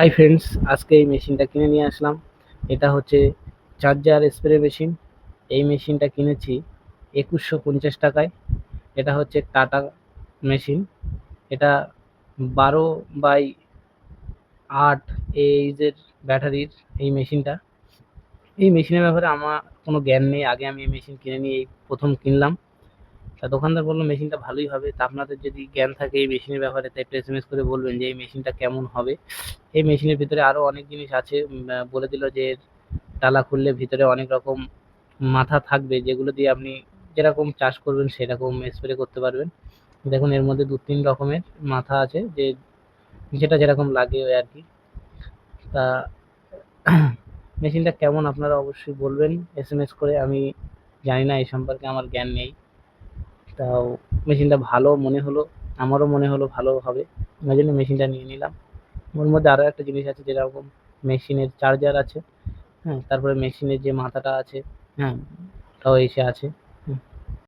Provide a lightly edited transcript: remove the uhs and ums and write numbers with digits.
Hi friends, আজকে এই মেশিনটা কিনে নিয়ে আসলাম। এটা হচ্ছে চার্জার স্প্রে মেশিন। এই মেশিনটা কিনেছি 2150 টাকায়। এটা হচ্ছে টাটা মেশিন। এটা 12/8 এইচের ব্যাটারির এই মেশিনটা। এই মেশিনের ব্যাপারে আমার কোনো জ্ঞান নেই, আগে আমি এই মেশিন কিনে নিয়ে এই প্রথম কিনলাম। তা দোকানদার বললো মেশিনটা ভালোই হবে। তা আপনাদের যদি জ্ঞান থাকে এই মেশিনের ব্যাপারে তা একটু এসএমএস করে বলবেন যে এই মেশিনটা কেমন হবে। এই মেশিনের ভিতরে আরো অনেক জিনিস আছে। বলে দিল যে এর ডালা খুললে ভিতরে অনেক রকম মাথা থাকবে, যেগুলো দিয়ে আপনি যেরকম চাষ করবেন সেরকম স্প্রে করতে পারবেন। দেখুন এর মধ্যে 2-3 রকমের মাথা আছে, যে যেটা যেরকম লাগে ওই আর কি। তা মেশিনটা কেমন আপনারা অবশ্যই বলবেন এসএমএস করে। আমি জানি না, এই সম্পর্কে আমার জ্ঞান নেই। তাও মেশিনটা ভালো মনে হলো, আমারও মনে হলো ভালো হবে, ওই জন্য মেশিনটা নিয়ে নিলাম। ওর মধ্যে আরও একটা জিনিস আছে, যেরকম মেশিনের চার্জার আছে, হ্যাঁ, তারপরে মেশিনের যে মাথাটা আছে, হ্যাঁ, ওটাও এসে আছে।